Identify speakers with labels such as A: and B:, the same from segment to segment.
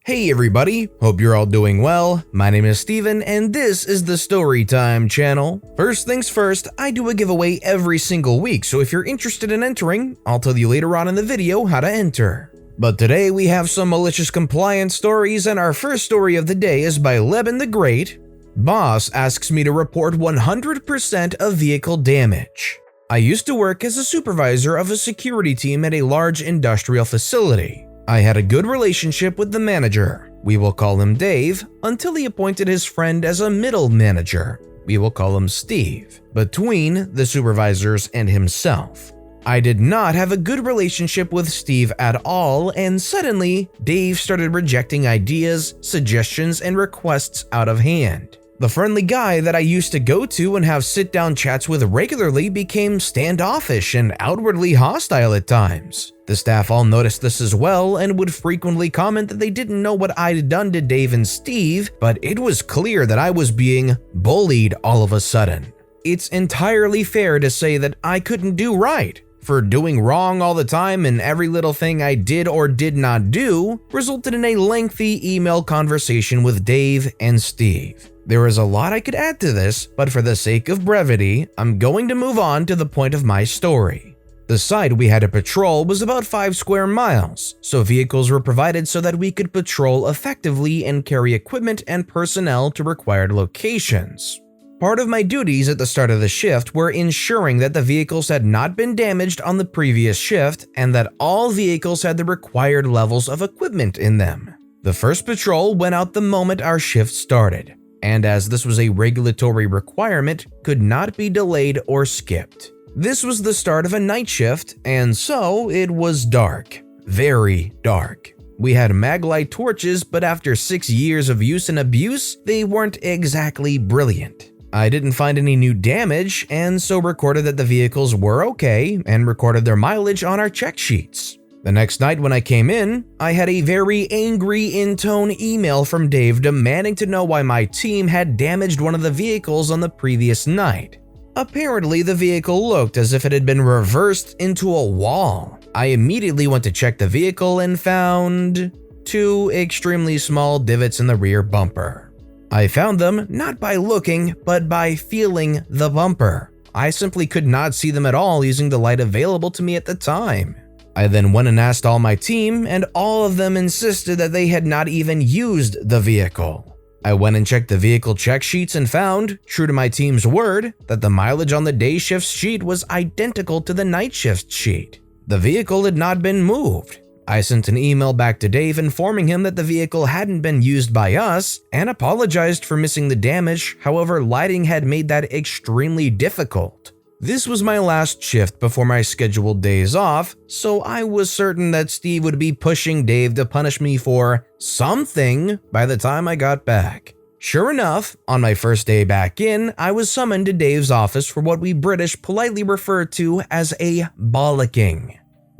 A: Hey everybody, hope you're all doing well. My name is Steven and this is the Storytime channel. First things first, I do a giveaway every single week, so if you're interested in entering, I'll tell you later on in the video how to enter. But today we have some malicious compliance stories, and our first story of the day is by LebenTheGreat. Boss asks me to report 100% of vehicle damage. I used to work as a supervisor of a security team at a large industrial facility. I had a good relationship with the manager, we will call him Dave, until he appointed his friend as a middle manager, we will call him Steve, between the supervisors and himself. I did not have a good relationship with Steve at all, and suddenly, Dave started rejecting ideas, suggestions, and requests out of hand. The friendly guy that I used to go to and have sit-down chats with regularly became standoffish and outwardly hostile at times. The staff all noticed this as well and would frequently comment that they didn't know what I'd done to Dave and Steve, but it was clear that I was being bullied all of a sudden. It's entirely fair to say that I couldn't do right. For doing wrong all the time, and every little thing I did or did not do resulted in a lengthy email conversation with Dave and Steve. There is a lot I could add to this, but for the sake of brevity, I'm going to move on to the point of my story. The site we had to patrol was about 5 square miles, so vehicles were provided so that we could patrol effectively and carry equipment and personnel to required locations. Part of my duties at the start of the shift were ensuring that the vehicles had not been damaged on the previous shift and that all vehicles had the required levels of equipment in them. The first patrol went out the moment our shift started, and as this was a regulatory requirement, could not be delayed or skipped. This was the start of a night shift, and so it was dark. Very dark. We had maglite torches, but after 6 years of use and abuse, they weren't exactly brilliant. I didn't find any new damage, and so recorded that the vehicles were okay and recorded their mileage on our check sheets. The next night when I came in, I had a very angry in-tone email from Dave demanding to know why my team had damaged one of the vehicles on the previous night. Apparently, the vehicle looked as if it had been reversed into a wall. I immediately went to check the vehicle and found 2 extremely small divots in the rear bumper. I found them not by looking, but by feeling the bumper. I simply could not see them at all using the light available to me at the time. I then went and asked all my team, and all of them insisted that they had not even used the vehicle. I went and checked the vehicle check sheets and found, true to my team's word, that the mileage on the day shift sheet was identical to the night shift sheet. The vehicle had not been moved. I sent an email back to Dave informing him that the vehicle hadn't been used by us and apologized for missing the damage, however lighting had made that extremely difficult. This was my last shift before my scheduled days off, so I was certain that Steve would be pushing Dave to punish me for something by the time I got back. Sure enough, on my first day back in, I was summoned to Dave's office for what we British politely refer to as a bollocking.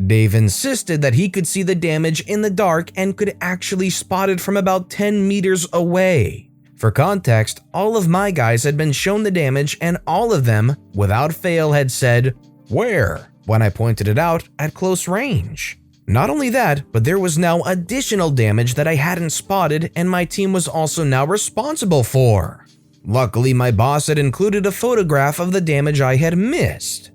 A: Dave insisted that he could see the damage in the dark and could actually spot it from about 10 meters away. For context, all of my guys had been shown the damage and all of them, without fail, had said, "Where?" when I pointed it out at close range. Not only that, but there was now additional damage that I hadn't spotted and my team was also now responsible for. Luckily, my boss had included a photograph of the damage I had missed.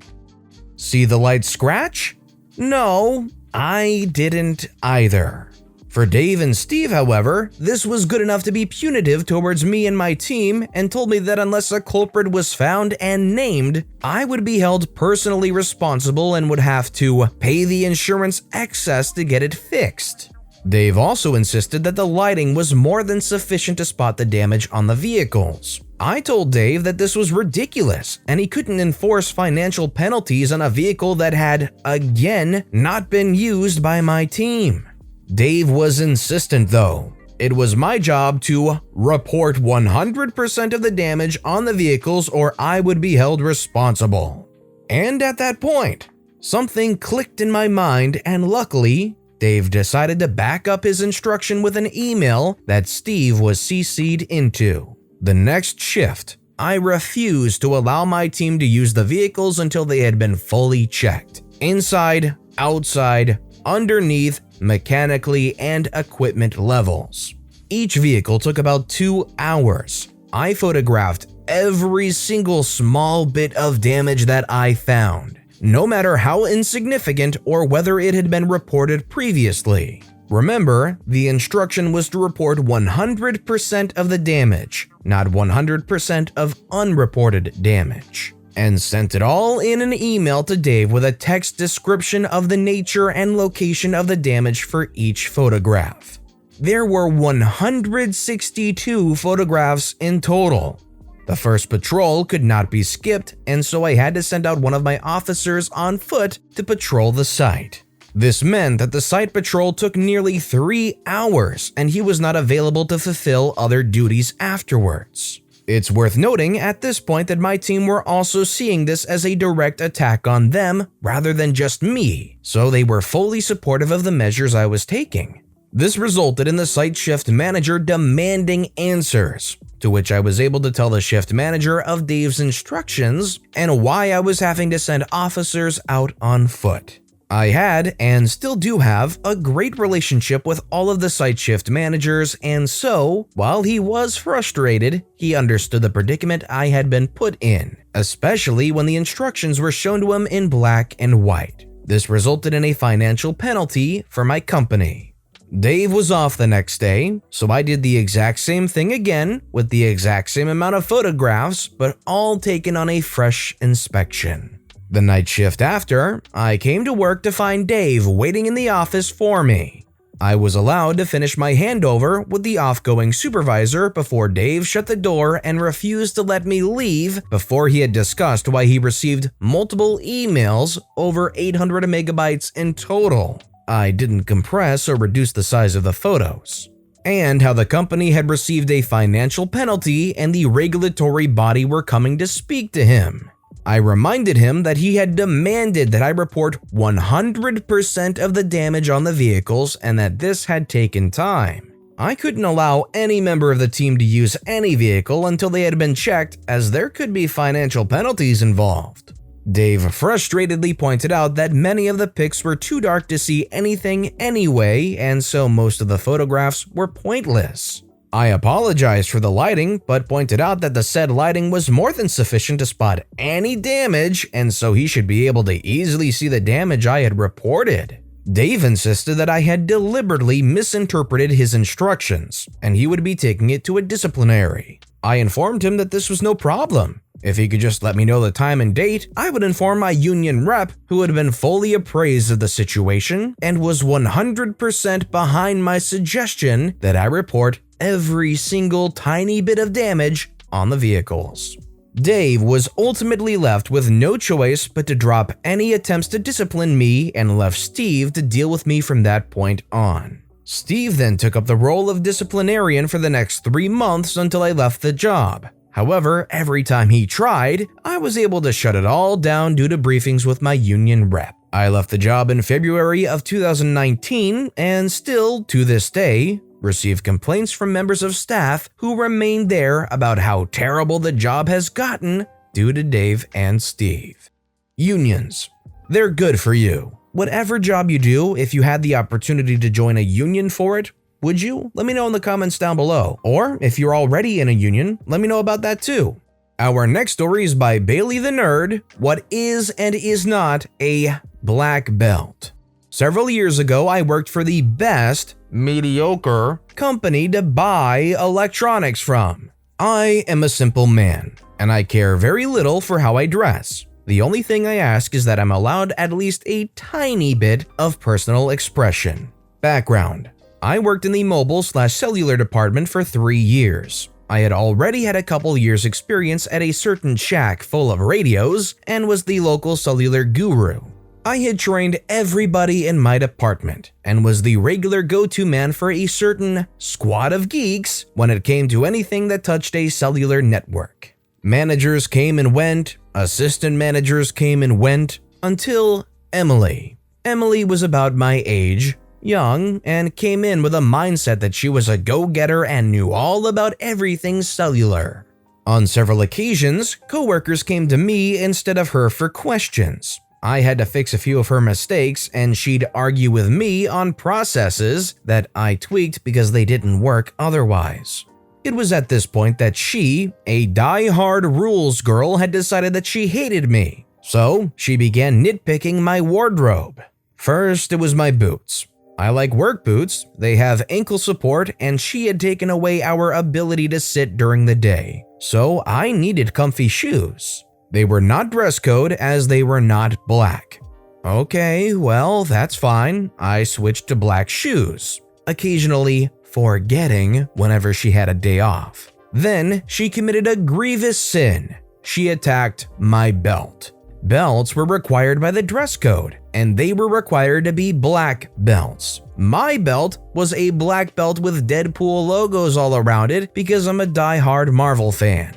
A: See the light scratch? No, I didn't either. For Dave and Steve, however, this was good enough to be punitive towards me and my team and told me that unless a culprit was found and named, I would be held personally responsible and would have to pay the insurance excess to get it fixed. Dave also insisted that the lighting was more than sufficient to spot the damage on the vehicles. I told Dave that this was ridiculous and he couldn't enforce financial penalties on a vehicle that had, again, not been used by my team. Dave was insistent though. It was my job to report 100% of the damage on the vehicles or I would be held responsible. And at that point, something clicked in my mind and luckily, Dave decided to back up his instruction with an email that Steve was CC'd into. The next shift, I refused to allow my team to use the vehicles until they had been fully checked. Inside, outside, underneath, mechanically, and equipment levels. Each vehicle took about 2 hours. I photographed every single small bit of damage that I found, no matter how insignificant or whether it had been reported previously. Remember, the instruction was to report 100% of the damage, not 100% of unreported damage, and sent it all in an email to Dave with a text description of the nature and location of the damage for each photograph. There were 162 photographs in total. The first patrol could not be skipped, and so I had to send out one of my officers on foot to patrol the site. This meant that the site patrol took nearly 3 hours, and he was not available to fulfill other duties afterwards. It's worth noting at this point that my team were also seeing this as a direct attack on them rather than just me, so they were fully supportive of the measures I was taking. This resulted in the site shift manager demanding answers, to which I was able to tell the shift manager of Dave's instructions and why I was having to send officers out on foot. I had, and still do have, a great relationship with all of the site shift managers, and so, while he was frustrated, he understood the predicament I had been put in, especially when the instructions were shown to him in black and white. This resulted in a financial penalty for my company. Dave was off the next day, so I did the exact same thing again with the exact same amount of photographs, but all taken on a fresh inspection. The night shift after, I came to work to find Dave waiting in the office for me. I was allowed to finish my handover with the off-going supervisor before Dave shut the door and refused to let me leave before he had discussed why he received multiple emails, over 800 megabytes in total. I didn't compress or reduce the size of the photos, and how the company had received a financial penalty and the regulatory body were coming to speak to him. I reminded him that he had demanded that I report 100% of the damage on the vehicles and that this had taken time. I couldn't allow any member of the team to use any vehicle until they had been checked, as there could be financial penalties involved. Dave frustratedly pointed out that many of the pics were too dark to see anything anyway, and so most of the photographs were pointless. I apologized for the lighting, but pointed out that the said lighting was more than sufficient to spot any damage, and so he should be able to easily see the damage I had reported. Dave insisted that I had deliberately misinterpreted his instructions, and he would be taking it to a disciplinary. I informed him that this was no problem. If he could just let me know the time and date, I would inform my union rep, who had been fully appraised of the situation and was 100% behind my suggestion that I report every single tiny bit of damage on the vehicles. Dave was ultimately left with no choice but to drop any attempts to discipline me and left Steve to deal with me from that point on. Steve then took up the role of disciplinarian for the next 3 months until I left the job. However, every time he tried, I was able to shut it all down due to briefings with my union rep. I left the job in February of 2019 and still, to this day, receive complaints from members of staff who remain there about how terrible the job has gotten due to Dave and Steve. Unions. They're good for you. Whatever job you do, if you had the opportunity to join a union for it, would you? Let me know in the comments down below. Or if you're already in a union, let me know about that too. Our next story is by Baileythenerd, What is and is not a black belt. Several years ago, I worked for the best, mediocre, company to buy electronics from. I am a simple man, and I care very little for how I dress. The only thing I ask is that I'm allowed at least a tiny bit of personal expression. Background. I worked in the mobile/cellular department for 3 years. I had already had a couple years experience at a certain shack full of radios and was the local cellular guru. I had trained everybody in my department and was the regular go-to man for a certain squad of geeks when it came to anything that touched a cellular network. Managers came and went, assistant managers came and went, until Emily. Emily was about my age, young, and came in with a mindset that she was a go-getter and knew all about everything cellular. On several occasions, coworkers came to me instead of her for questions. I had to fix a few of her mistakes, and she'd argue with me on processes that I tweaked because they didn't work otherwise. It was at this point that she, a die-hard rules girl, had decided that she hated me. So she began nitpicking my wardrobe. First, it was my boots. I like work boots, they have ankle support, and she had taken away our ability to sit during the day. So I needed comfy shoes. They were not dress code as they were not black. Okay, well, that's fine. I switched to black shoes, occasionally forgetting whenever she had a day off. Then she committed a grievous sin. She attacked my belt. Belts were required by the dress code, and they were required to be black belts. My belt was a black belt with Deadpool logos all around it because I'm a die-hard Marvel fan.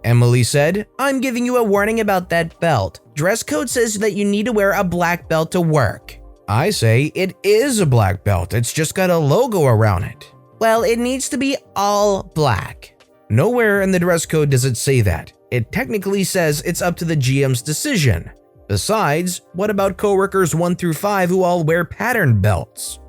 A: Emily said, "I'm giving you a warning about that belt. Dress code says that you need to wear a black belt to work." I say, "It is a black belt, it's just got a logo around it." "Well, it needs to be all black." Nowhere in the dress code does it say that. It technically says it's up to the GM's decision. Besides, what about coworkers 1 through 5 who all wear patterned belts?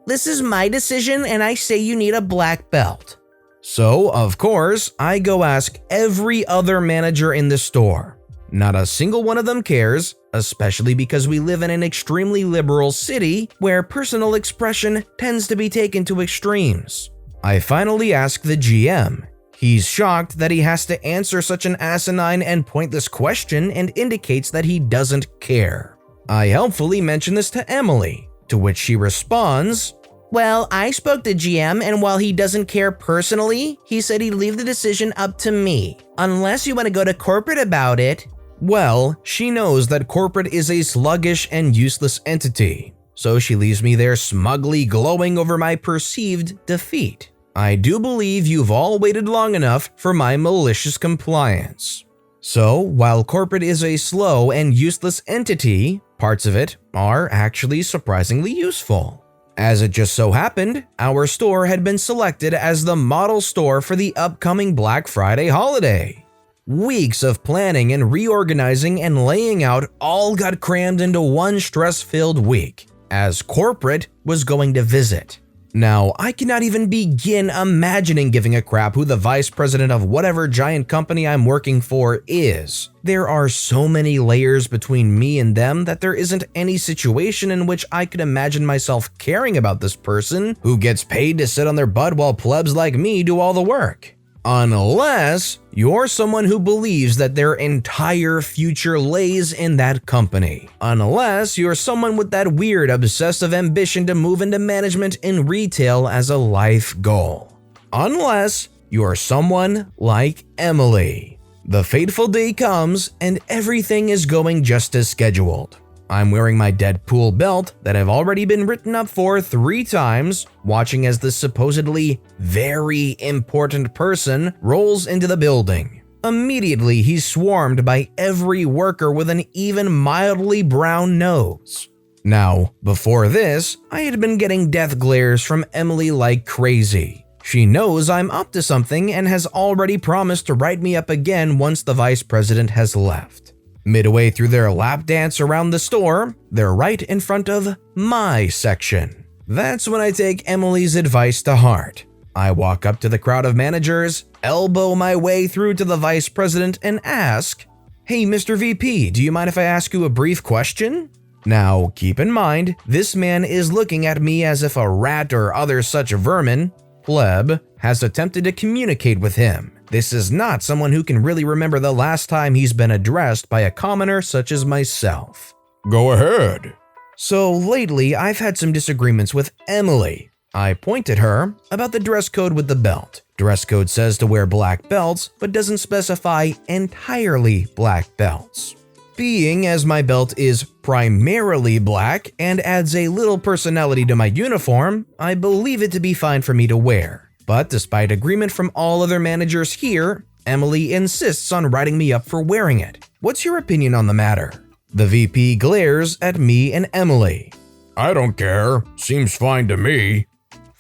A: "This is my decision and I say you need a black belt." So, of course, I go ask every other manager in the store. Not a single one of them cares, especially because we live in an extremely liberal city where personal expression tends to be taken to extremes. I finally ask the GM. He's shocked that he has to answer such an asinine and pointless question and indicates that he doesn't care. I helpfully mention this to Emily, to which she responds, "Well, I spoke to GM, and while he doesn't care personally, he said he'd leave the decision up to me, unless you want to go to corporate about it." Well, she knows that corporate is a sluggish and useless entity, so she leaves me there smugly glowing over my perceived defeat. I do believe you've all waited long enough for my malicious compliance. So, while corporate is a slow and useless entity, parts of it are actually surprisingly useful. As it just so happened, our store had been selected as the model store for the upcoming Black Friday holiday. Weeks of planning and reorganizing and laying out all got crammed into one stress-filled week, as corporate was going to visit. Now, I cannot even begin imagining giving a crap who the vice president of whatever giant company I'm working for is. There are so many layers between me and them that there isn't any situation in which I could imagine myself caring about this person who gets paid to sit on their butt while plebs like me do all the work. Unless you're someone who believes that their entire future lays in that company. Unless you're someone with that weird obsessive ambition to move into management in retail as a life goal. Unless you're someone like Emily. The fateful day comes and everything is going just as scheduled. I'm wearing my Deadpool belt that I've already been written up for 3 times, watching as this supposedly very important person rolls into the building. Immediately, he's swarmed by every worker with an even mildly brown nose. Now, before this, I had been getting death glares from Emily like crazy. She knows I'm up to something and has already promised to write me up again once the vice president has left. Midway through their lap dance around the store, they're right in front of my section. That's when I take Emily's advice to heart. I walk up to the crowd of managers, elbow my way through to the vice president, and ask, "Hey, Mr. VP, do you mind if I ask you a brief question?" Now, keep in mind, this man is looking at me as if a rat or other such vermin, pleb, has attempted to communicate with him. This is not someone who can really remember the last time he's been addressed by a commoner such as myself.
B: Go ahead.
A: So lately, I've had some disagreements with Emily. I point at her about the dress code with the belt. Dress code says to wear black belts, but doesn't specify entirely black belts. Being as my belt is primarily black and adds a little personality to my uniform, I believe it to be fine for me to wear. But despite agreement from all other managers here, Emily insists on writing me up for wearing it. What's your opinion on the matter? The VP glares at me and Emily.
B: I don't care. Seems fine to me.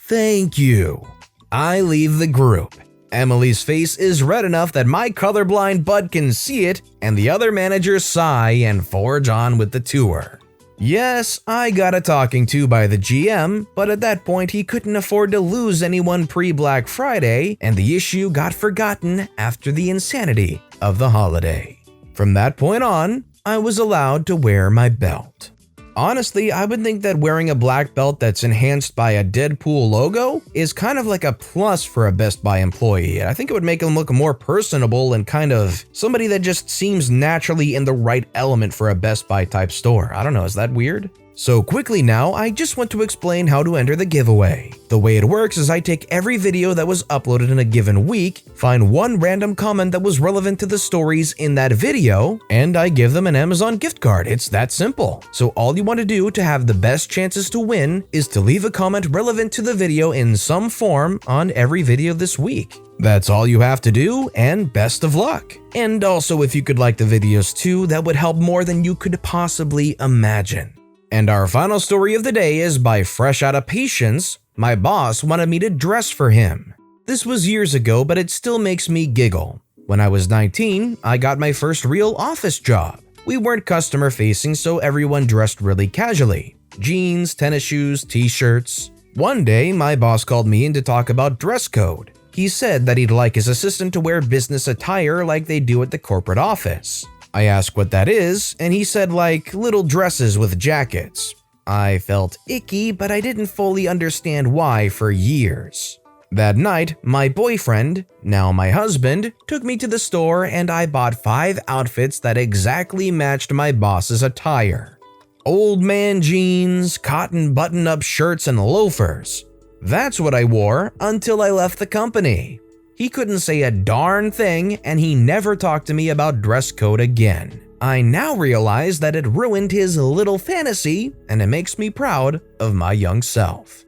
A: Thank you. I leave the group. Emily's face is red enough that my colorblind bud can see it, and the other managers sigh and forge on with the tour. Yes, I got a talking to by the GM, but at that point he couldn't afford to lose anyone pre-Black Friday, and the issue got forgotten after the insanity of the holiday. From that point on, I was allowed to wear my belt. Honestly, I would think that wearing a black belt that's enhanced by a Deadpool logo is kind of like a plus for a Best Buy employee. I think it would make them look more personable and kind of somebody that just seems naturally in the right element for a Best Buy type store. I don't know, is that weird? So quickly now, I just want to explain how to enter the giveaway. The way it works is I take every video that was uploaded in a given week, find one random comment that was relevant to the stories in that video, and I give them an Amazon gift card. It's that simple. So all you want to do to have the best chances to win is to leave a comment relevant to the video in some form on every video this week. That's all you have to do, and best of luck. And also, if you could like the videos too, that would help more than you could possibly imagine. And our final story of the day is by Freshouttapatience. My boss wanted me to dress for him. This was years ago, but it still makes me giggle. When I was 19, I got my first real office job. We weren't customer facing, so everyone dressed really casually. Jeans, tennis shoes, t-shirts. One day, my boss called me in to talk about dress code. He said that he'd like his assistant to wear business attire like they do at the corporate office. I asked what that is, and he said like little dresses with jackets. I felt icky, but I didn't fully understand why for years. That night, my boyfriend, now my husband, took me to the store and I bought 5 outfits that exactly matched my boss's attire. Old man jeans, cotton button-up shirts, and loafers. That's what I wore until I left the company. He couldn't say a darn thing, and he never talked to me about dress code again. I now realize that it ruined his little fantasy, and it makes me proud of my young self.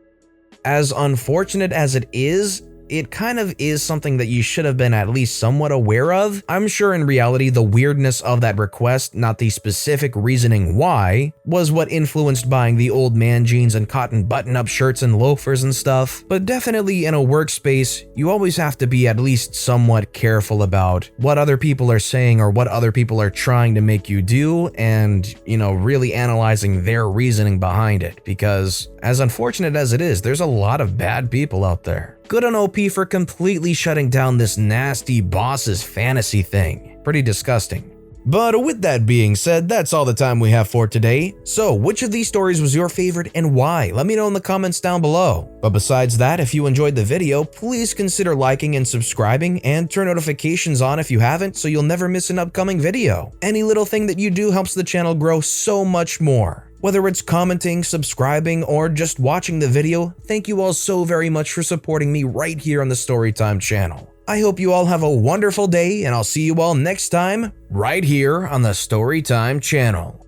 A: As unfortunate as it is, it kind of is something that you should have been at least somewhat aware of. I'm sure in reality the weirdness of that request, not the specific reasoning why, was what influenced buying the old man jeans and cotton button-up shirts and loafers and stuff. But definitely in a workspace, you always have to be at least somewhat careful about what other people are saying or what other people are trying to make you do, and, really analyzing their reasoning behind it. Because as unfortunate as it is, there's a lot of bad people out there. Good on OP for completely shutting down this nasty boss's fantasy thing. Pretty disgusting. But with that being said, that's all the time we have for today. So which of these stories was your favorite and why? Let me know in the comments down below. But besides that, if you enjoyed the video, please consider liking and subscribing and turn notifications on if you haven't so you'll never miss an upcoming video. Any little thing that you do helps the channel grow so much more. Whether it's commenting, subscribing, or just watching the video, thank you all so very much for supporting me right here on the Storytime channel. I hope you all have a wonderful day, and I'll see you all next time right here on the Storytime channel.